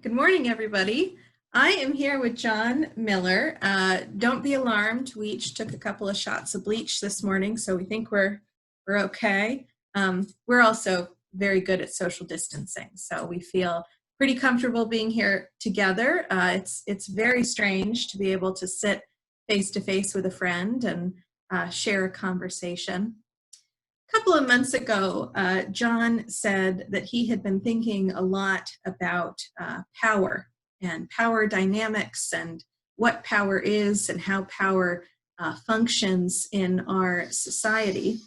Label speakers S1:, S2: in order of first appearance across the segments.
S1: Good morning, everybody. I am here with John Miller. Don't be alarmed. We each took a couple of shots of bleach this morning, so we think we're okay. We're also very good at social distancing, so we feel pretty comfortable being here together. It's very strange to be able to sit face to face with a friend and share a conversation. A couple of months ago, John said that he had been thinking a lot about power and power dynamics and what power is and how power functions in our society.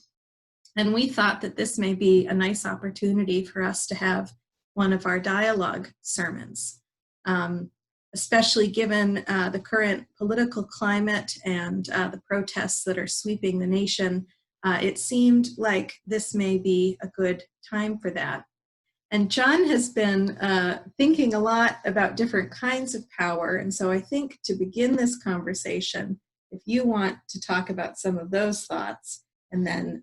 S1: And we thought that this may be a nice opportunity for us to have one of our dialogue sermons, especially given the current political climate and the protests that are sweeping the nation. It seemed like this may be a good time for that. And John has been thinking a lot about different kinds of power. And so I think to begin this conversation, if you want to talk about some of those thoughts, and then,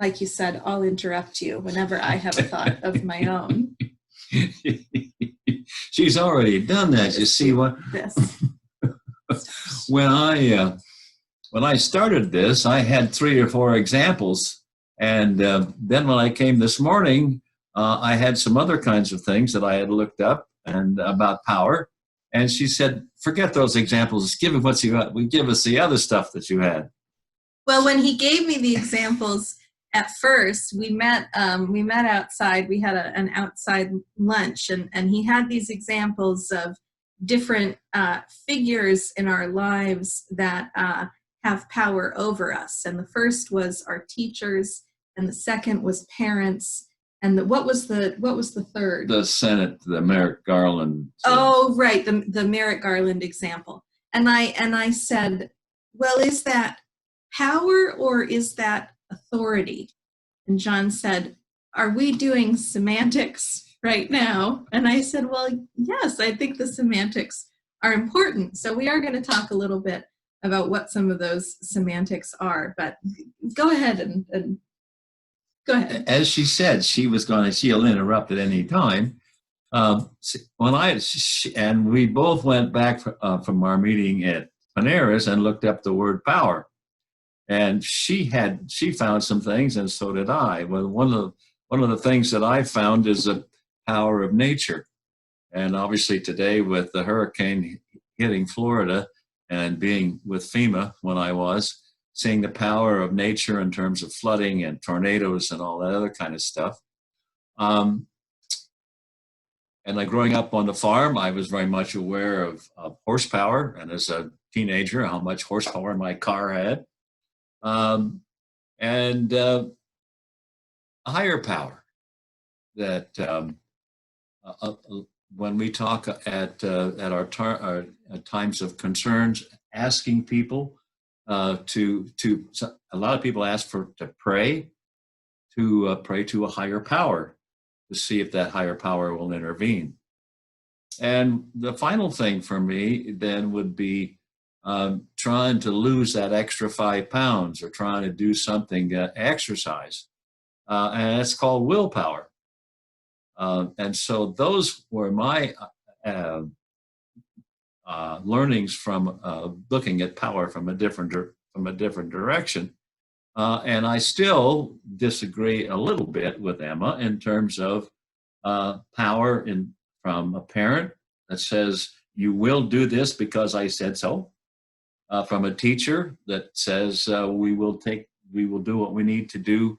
S1: like you said, I'll interrupt you whenever I have a thought of my own.
S2: She's already done that. You see what?
S1: This.
S2: When I started this, I had 3 or 4 examples. And then when I came this morning, I had some other kinds of things that I had looked up and about power. And she said, forget those examples. Give us what you got. Give us the other stuff that you had.
S1: Well, when he gave me the examples at first, we met outside. We had an outside lunch, and he had these examples of different figures in our lives that have power over us. And the first was our teachers, and the second was parents, and what was the third?
S2: The Senate, the Merrick Garland.
S1: Oh, right, the Merrick Garland example. And I said, well, is that power or is that authority? And John said, are we doing semantics right now? And I said, well, yes, I think the semantics are important. So we are going to talk a little bit about what some of those semantics are, but go ahead and go ahead.
S2: As she said, she'll interrupt at any time. And we both went back from our meeting at Panera's and looked up the word power. And she found some things, and so did I. Well, one of the things that I found is the power of nature. And obviously today, with the hurricane hitting Florida and being with FEMA when I was, seeing the power of nature in terms of flooding and tornadoes and all that other kind of stuff. And growing up on the farm, I was very much aware of horsepower, and as a teenager, how much horsepower my car had. And a higher power that when we talk at our times of concerns, asking people to a lot of people ask to pray to a higher power to see if that higher power will intervene. And the final thing for me then would be trying to lose that extra 5 pounds or trying to do something, exercise. And it's called willpower. And so those were my learnings from looking at power from a different direction. And I still disagree a little bit with Emma in terms of power from a parent that says, you will do this because I said so. From a teacher that says we will do what we need to do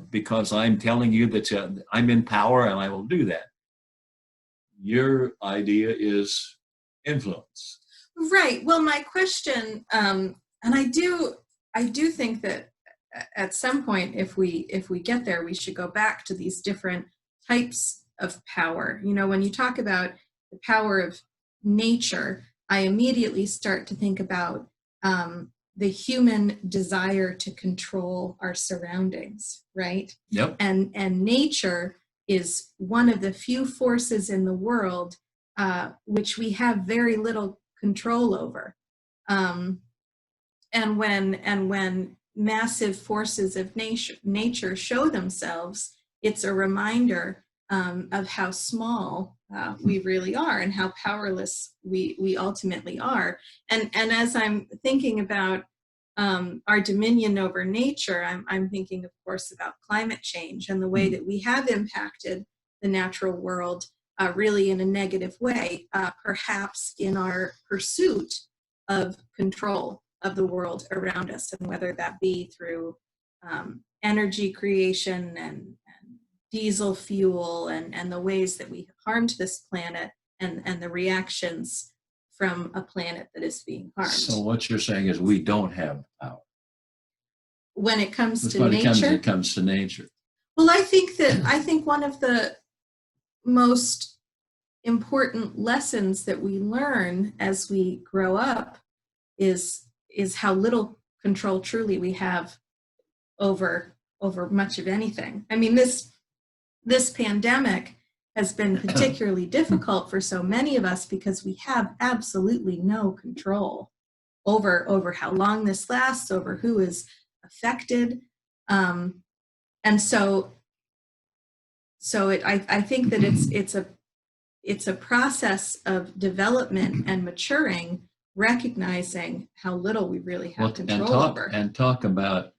S2: because I'm telling you that I'm in power and I will do that. Your idea is influence.
S1: Right. Well, my question, and I do think that at some point, if we get there, we should go back to these different types of power. You know, when you talk about the power of nature, I immediately start to think about the human desire to control our surroundings, right?
S2: Yep.
S1: And nature is one of the few forces in the world which we have very little control over. And when massive forces of nature show themselves, it's a reminder of how small we really are and how powerless we ultimately are. And as I'm thinking about our dominion over nature, I'm thinking, of course, about climate change and the way that we have impacted the natural world really in a negative way, perhaps in our pursuit of control of the world around us, and whether that be through energy creation and diesel fuel and the ways that we have harmed this planet and the reactions from a planet that is being harmed.
S2: So what you're saying is we don't have power.
S1: When it comes
S2: That's
S1: to
S2: when
S1: nature?
S2: it comes to nature.
S1: Well, I think one of the most important lessons that we learn as we grow up is how little control truly we have over much of anything. I mean, this pandemic has been particularly difficult for so many of us because we have absolutely no control over how long this lasts, over who is affected. And so I think that it's a process of development and maturing, recognizing how little we really have control over.
S2: And talk about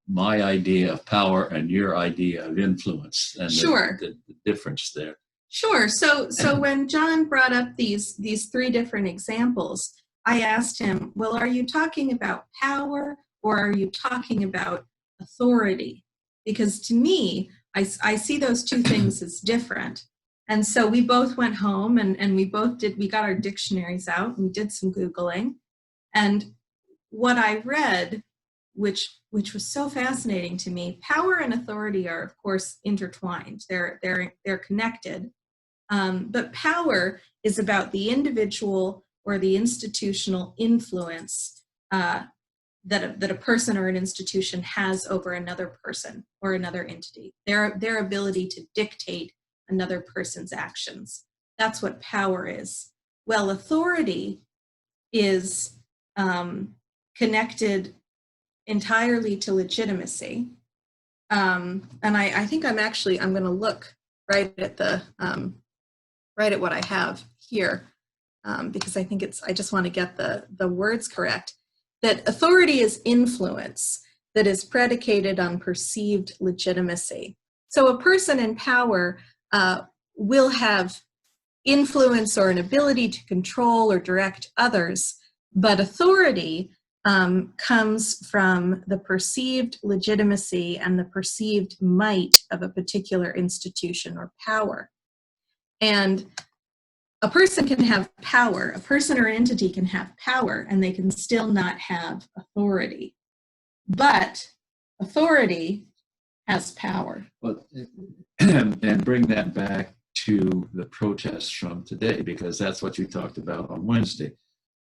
S2: my idea of power and your idea of influence, and
S1: sure.
S2: the difference there.
S1: Sure. So when John brought up these three different examples, I asked him, well, are you talking about power or are you talking about authority? Because to me, I see those two things as different. And so we both went home and we got our dictionaries out and we did some Googling. And what I read, which was so fascinating to me, power and authority are, of course, intertwined. They're connected. But power is about the individual or the institutional influence that a person or an institution has over another person or another entity. Their ability to dictate another person's actions. That's what power is. Well, authority is connected entirely to legitimacy. And I think I'm going to look right at what I have here, because I think I just want to get the words correct. That authority is influence that is predicated on perceived legitimacy. So a person in power will have influence or an ability to control or direct others, but authority comes from the perceived legitimacy and the perceived might of a particular institution or power. And a person can have power, a person or an entity can have power, and they can still not have authority. But authority has power.
S2: Well, and bring that back to the protests from today, because that's what you talked about on Wednesday,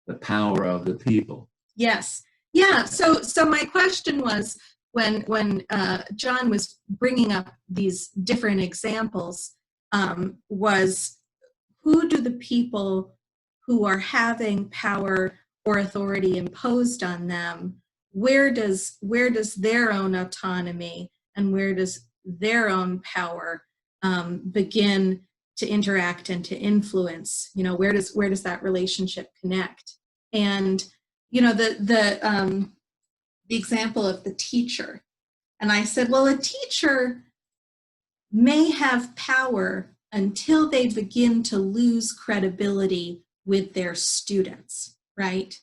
S2: the power of the people.
S1: Yes. Yeah. So my question was, when John was bringing up these different examples, was who do the people who are having power or authority imposed on them, where does their own autonomy and where does their own power begin to interact and to influence? You know, where does that relationship connect? And you know, the example of the teacher. And I said, well, a teacher may have power until they begin to lose credibility with their students, right?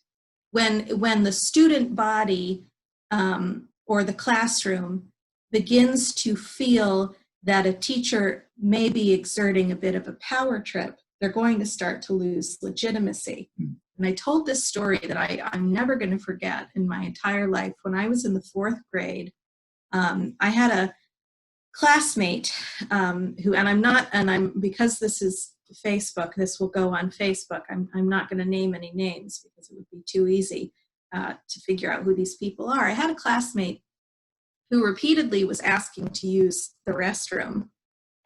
S1: When the student body or the classroom begins to feel that a teacher may be exerting a bit of a power trip, they're going to start to lose legitimacy. And I told this story that I'm never going to forget in my entire life. When I was in the 4th grade, I had a classmate because this is Facebook, this will go on Facebook. I'm not going to name any names because it would be too easy to figure out who these people are. I had a classmate who repeatedly was asking to use the restroom,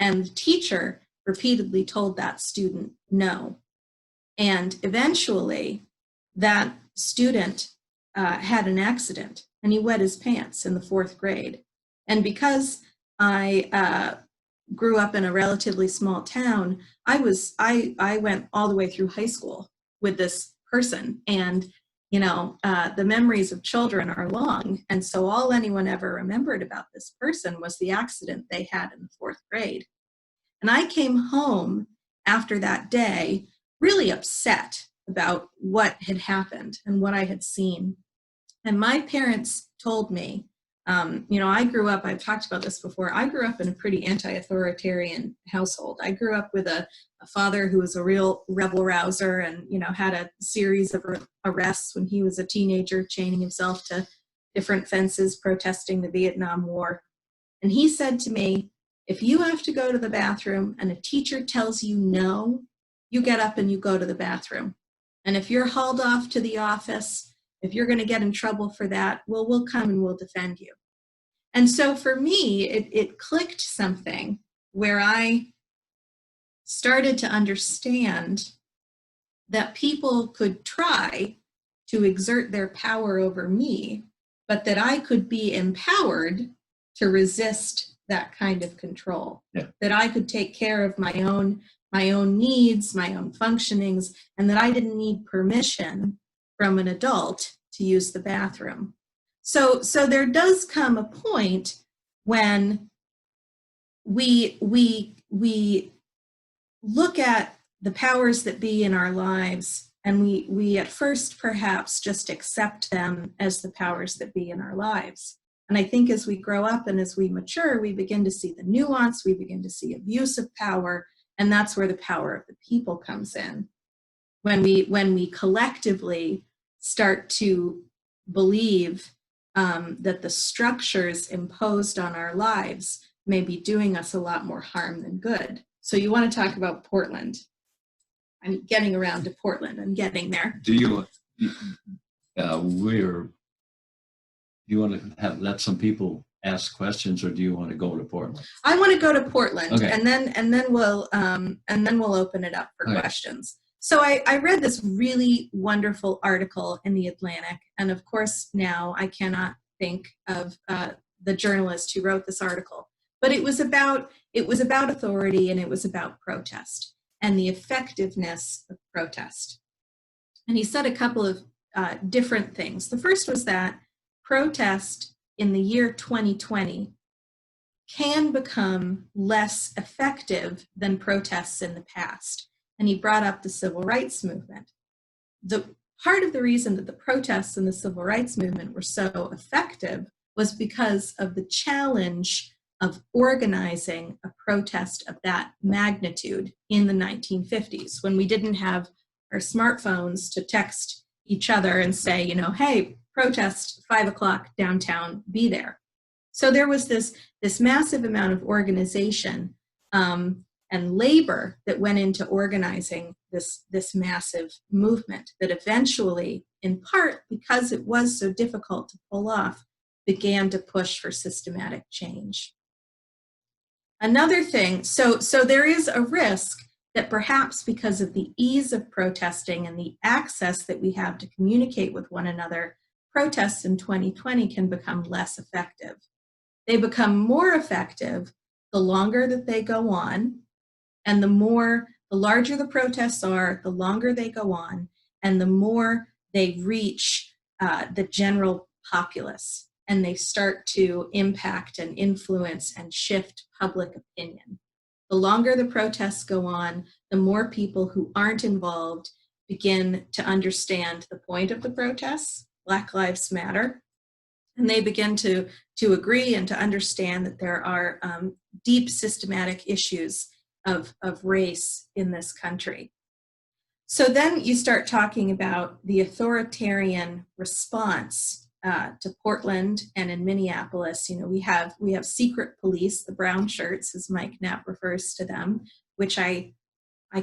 S1: and the teacher repeatedly told that student no. And eventually, that student had an accident, and he wet his pants in the 4th grade. And because I grew up in a relatively small town, I went all the way through high school with this person, and the memories of children are long, and so all anyone ever remembered about this person was the accident they had in the 4th grade. And I came home after that day really upset about what had happened and what I had seen. And my parents told me, I grew up, I've talked about this before, I grew up in a pretty anti-authoritarian household. I grew up with a father who was a real rebel rouser and, had a series of arrests when he was a teenager, chaining himself to different fences, protesting the Vietnam War. And he said to me, if you have to go to the bathroom and a teacher tells you no, you get up and you go to the bathroom. And if you're hauled off to the office, if you're going to get in trouble for that, well, we'll come and we'll defend you. And so for me, it clicked something where I started to understand that people could try to exert their power over me, but that I could be empowered to resist that kind of control.
S2: Yeah. That
S1: I could take care of my own needs, my own functionings, and that I didn't need permission from an adult to use the bathroom. So there does come a point when we look at the powers that be in our lives, and we at first perhaps just accept them as the powers that be in our lives. And I think as we grow up and as we mature, we begin to see the nuance, we begin to see abuse of power, and that's where the power of the people comes in. When we collectively start to believe that the structures imposed on our lives may be doing us a lot more harm than good. So you want to talk about Portland. I'm getting around to Portland. I'm getting there.
S2: Do you want to let some people ask questions, or do you want to go to Portland?
S1: I want to go to Portland,
S2: okay.
S1: and then we'll open it up for questions. So I read this really wonderful article in the Atlantic, and of course now I cannot think of the journalist who wrote this article, but it was about authority, and it was about protest and the effectiveness of protest. And he said a couple of different things. The first was that protest in the year 2020 can become less effective than protests in the past. And he brought up the civil rights movement. The part of the reason that the protests in the civil rights movement were so effective was because of the challenge of organizing a protest of that magnitude in the 1950s, when we didn't have our smartphones to text each other and say, hey, protest 5 o'clock downtown, be there. So there was this massive amount of organization and labor that went into organizing this massive movement that eventually, in part because it was so difficult to pull off, began to push for systematic change. Another thing, so there is a risk that perhaps because of the ease of protesting and the access that we have to communicate with one another, protests in 2020 can become less effective. They become more effective the longer that they go on, and the larger the protests are, the longer they go on, and the more they reach the general populace, and they start to impact and influence and shift public opinion. The longer the protests go on, the more people who aren't involved begin to understand the point of the protests, Black Lives Matter, and they begin to agree and to understand that there are deep systematic issues of race in this country. So then you start talking about the authoritarian response to Portland and in Minneapolis. We have secret police, the brown shirts, as Mike Knapp refers to them, which I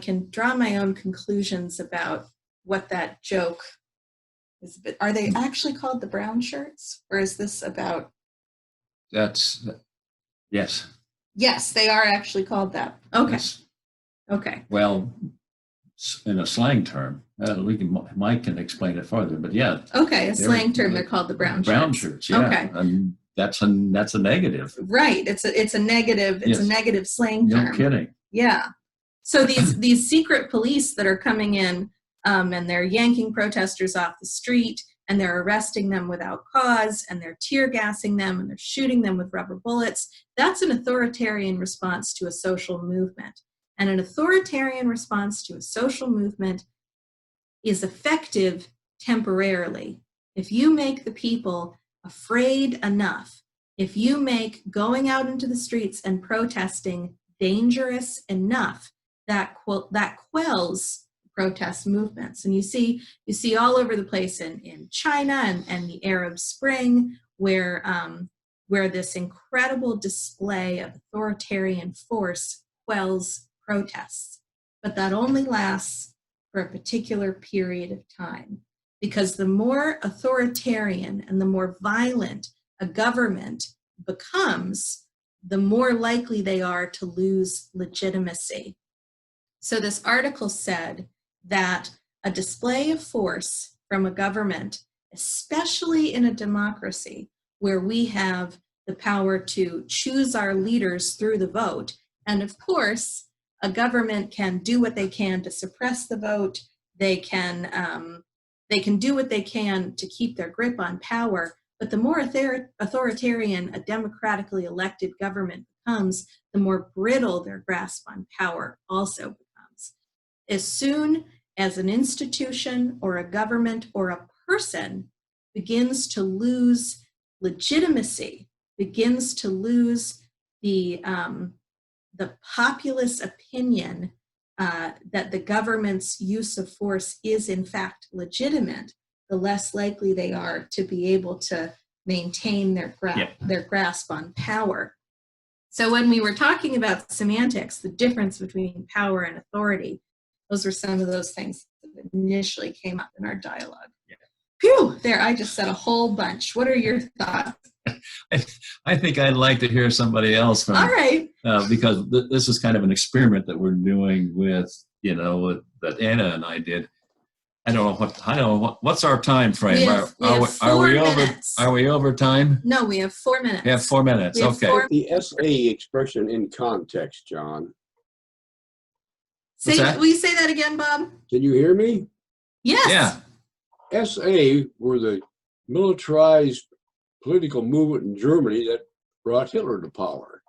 S1: can draw my own conclusions about what that joke is. Are they actually called the brown shirts, or is this about?
S2: Yes.
S1: Yes, they are actually called that. Okay.
S2: Yes.
S1: Okay.
S2: Well, in a slang term, Mike can explain it further, but yeah.
S1: Okay, a slang term, they're called the brown shirts.
S2: Brown shirts, yeah.
S1: Okay.
S2: And that's a negative.
S1: Right. It's a negative. It's
S2: Yes.
S1: a negative slang term.
S2: No kidding.
S1: Yeah. So these secret police that are coming in, and they're yanking protesters off the street, and they're arresting them without cause, and they're tear gassing them, and they're shooting them with rubber bullets. That's an authoritarian response to a social movement. And an authoritarian response to a social movement is effective temporarily. If you make the people afraid enough, if you make going out into the streets and protesting dangerous enough, that quells protest movements. And you see all over the place in China and the Arab Spring, where this incredible display of authoritarian force quells protests. But that only lasts for a particular period of time, because the more authoritarian and the more violent a government becomes, the more likely they are to lose legitimacy. So this article said that a display of force from a government, especially in a democracy where we have the power to choose our leaders through the vote, and of course, a government can do what they can to suppress the vote. They can do what they can to keep their grip on power. But the more authoritarian a democratically elected government becomes, the more brittle their grasp on power also becomes. As soon as an institution or a government or a person begins to lose legitimacy, begins to lose the populace opinion that the government's use of force is in fact legitimate, the less likely they are to be able to maintain their grasp on power. So when we were talking about semantics, the difference between power and authority, those were some of those things that initially came up in our dialogue.
S2: Yeah.
S1: Phew, there, I just said a whole bunch. What are your thoughts?
S2: I think I'd like to hear somebody else from.
S1: All right.
S2: Because this is kind of an experiment that we're doing with, that Anna and I did. I don't know what's our time frame.
S1: We have 4 minutes.
S2: Are we over time?
S1: No, we have 4 minutes.
S2: We have 4 minutes. Okay.
S3: The SA expression in context, John.
S1: Will you say that again, Bob?
S3: Can you hear me?
S1: Yes.
S2: Yeah.
S3: SA were the militarized political movement in Germany that brought Hitler to power.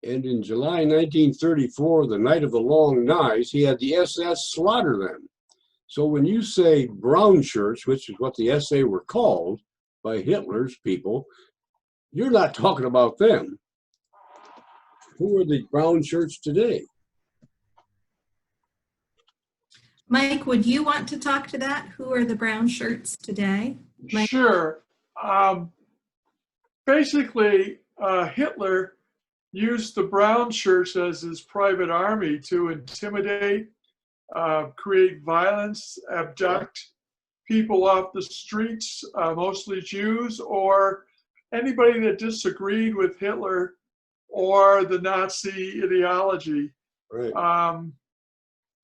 S3: And in July 1934, the night of the Long Knives, he had the SS slaughter them. So when you say brown shirts, which is what the SA were called by Hitler's people, you're not talking about them. Who are the brown shirts today?
S1: Mike, would you want to talk to that? Who are the brown shirts today? Mike?
S4: Sure. Basically, Hitler used the brown shirts as his private army to intimidate, create violence, abduct people off the streets, mostly Jews, or anybody that disagreed with Hitler or the Nazi ideology.
S3: Right.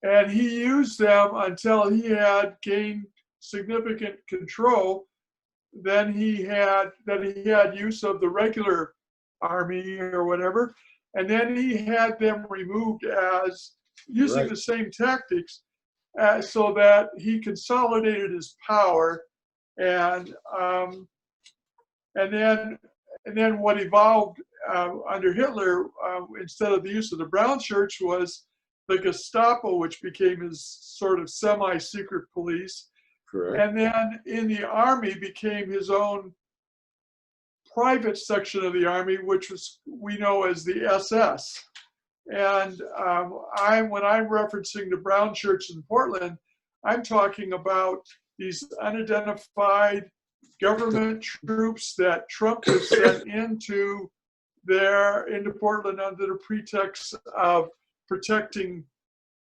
S4: And he used them until he had gained significant control. Then he had use of the regular army or whatever, and then he had them removed as using the same tactics, so that he consolidated his power, and then what evolved under Hitler, instead of the use of the brown shirts, was the Gestapo, which became his sort of semi-secret police.
S3: Correct.
S4: And then in the army became his own private section of the army, which we know as the SS. And when I'm referencing the brown shirts in Portland, I'm talking about these unidentified government troops that Trump has sent into Portland under the pretext of protecting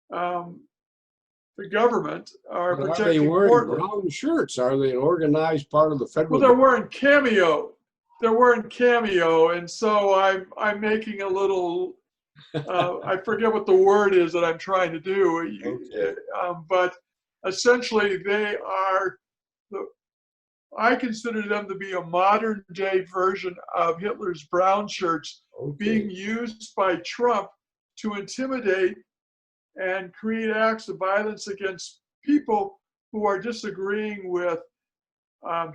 S4: the government, or
S3: But are they
S4: protecting
S3: wearing
S4: Portland.
S3: brown shirts? Are they an organized part of the federal?
S4: Well, they're wearing cameo. And so I'm making a little. I forget what the word is that I'm trying to do.
S3: Okay.
S4: But essentially, they are I consider them to be a modern day version of Hitler's brown shirts being used by Trump to intimidate and create acts of violence against people who are disagreeing with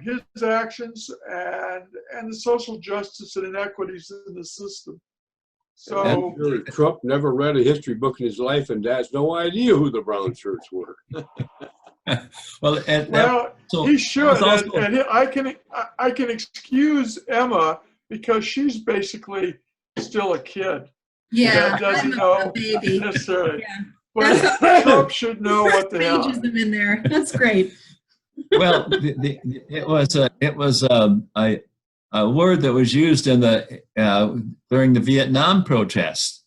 S4: his actions and the social justice and inequities in the system. So
S3: Trump never read a history book in his life and has no idea who the brown shirts were.
S2: Well,
S4: he should,
S2: also,
S4: and I can excuse Emma because she's basically still a kid.
S1: Yeah,
S4: That doesn't
S1: I'm
S4: know
S1: a baby.
S4: necessarily.
S1: Yeah.
S4: But Trump should know what the hell.
S1: Pages them in there. That's great.
S2: well, it was a word that was used in during the Vietnam protests.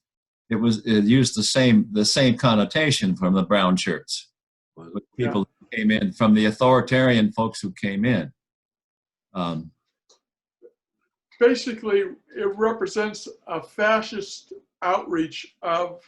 S2: It used the same connotation from the brown shirts. With people who came in, from the authoritarian folks who came in.
S4: Basically, it represents a fascist outreach of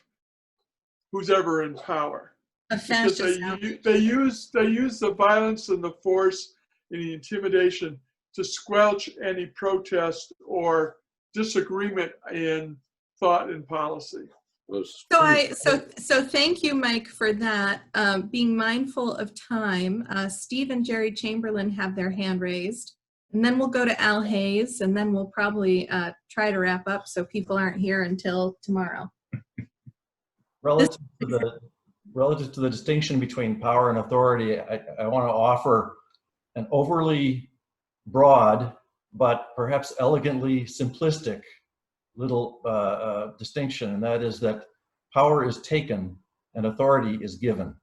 S4: who's ever in power.
S1: A
S4: Because
S1: fascist
S4: they use the violence and the force and the intimidation to squelch any protest or disagreement in thought and policy.
S1: So thank you, Mike, for that. Being mindful of time, Steve and Jerry Chamberlain have their hand raised, and then we'll go to Al Hayes, and then we'll probably try to wrap up so people aren't here until tomorrow.
S5: Relative to the distinction between power and authority, I want to offer an overly broad, but perhaps elegantly simplistic little distinction, and that is that power is taken and authority is given.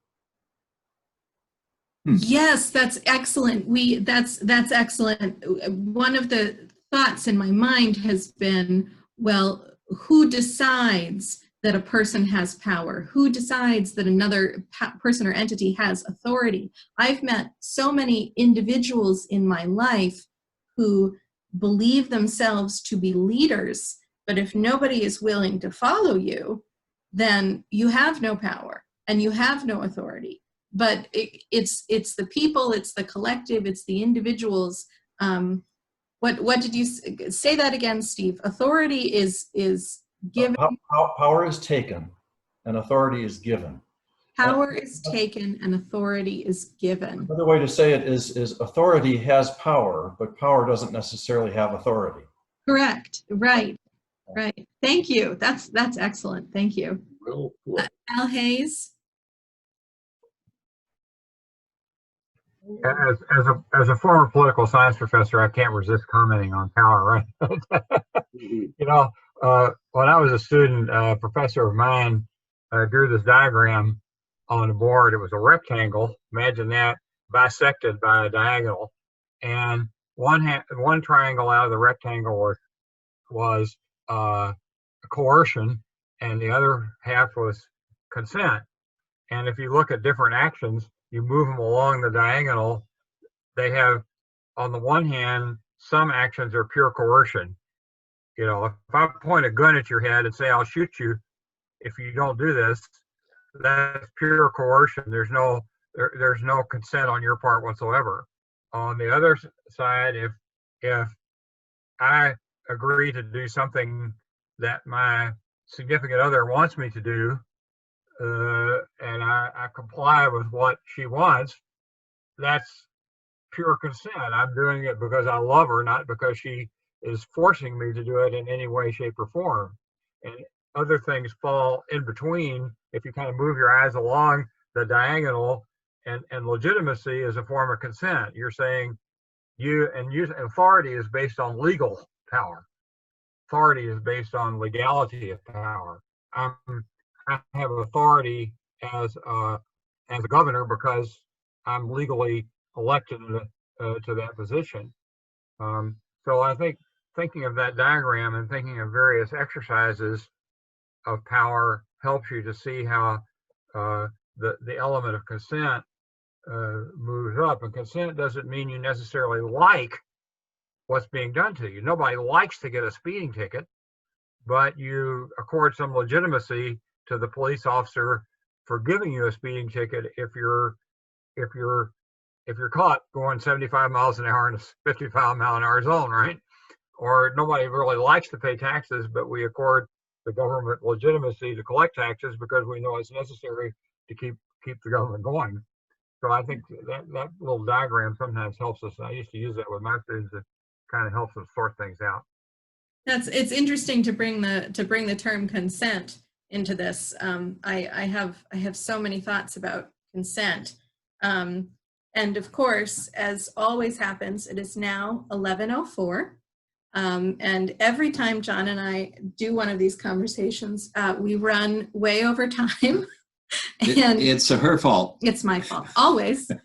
S1: Yes, that's excellent. That's excellent. One of the thoughts in my mind has been, well, who decides that a person has power? Who decides that another person or entity has authority? I've met so many individuals in my life who believe themselves to be leaders, but if nobody is willing to follow you, then you have no power and you have no authority. But it's the people, it's the collective, it's the individuals. What did you say that again, Steve? Authority is given.
S5: Power is taken and authority is given.
S1: Power is taken and authority is given.
S5: Another way to say it is authority has power, but power doesn't necessarily have authority.
S1: Correct. Right. Right. Thank you. That's excellent. Thank you.
S3: Well put.
S1: Al Hayes.
S6: As a former political science professor, I can't resist commenting on power, right? You know, when I was a student, a professor of mine drew this diagram on the board. It was a rectangle. Imagine that bisected by a diagonal, and one triangle out of the rectangle was coercion, and the other half was consent. And if you look at different actions, you move them along the diagonal, they have, on the one hand, some actions are pure coercion. You know, if I point a gun at your head and say, I'll shoot you if you don't do this, that's pure coercion. There's no consent on your part whatsoever. On the other side, if I agree to do something that my significant other wants me to do, and I comply with what she wants, that's pure consent. I'm doing it because I love her, not because she is forcing me to do it in any way, shape, or form. And other things fall in between. If you kind of move your eyes along the diagonal, and legitimacy is a form of consent. You're saying authority is based on legal power. Authority is based on legality of power. I have authority as a governor because I'm legally elected to that position. So I think thinking of that diagram and thinking of various exercises of power helps you to see how the element of consent moves up. And consent doesn't mean you necessarily like what's being done to you. Nobody likes to get a speeding ticket, but you accord some legitimacy to the police officer for giving you a speeding ticket if you're if you're caught going 75 miles an hour in a 55 mile an hour zone, right? Or nobody really likes to pay taxes, but we accord the government legitimacy to collect taxes because we know it's necessary to keep the government going. So I think that little diagram sometimes helps us. I used to use that with my students. It kind of helps us sort things out.
S1: It's interesting to bring the term consent into this. I have so many thoughts about consent. And of course, as always happens, it is now 11:04. And every time John and I do one of these conversations, we run way over time. And
S2: it's her fault.
S1: It's my fault, always. So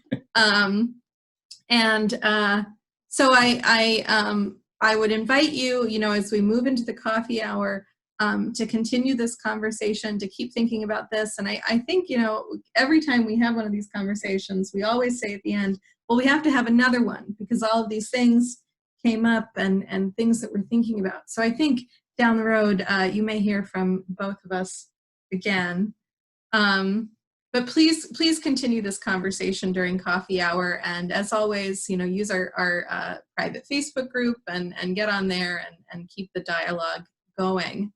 S1: I would invite you, as we move into the coffee hour, to continue this conversation, to keep thinking about this. And I think, every time we have one of these conversations, we always say at the end, well, we have to have another one because all of these things came up and things that we're thinking about. So I think down the road, you may hear from both of us again. But please continue this conversation during coffee hour. And as always, use our private Facebook group and get on there and keep the dialogue going.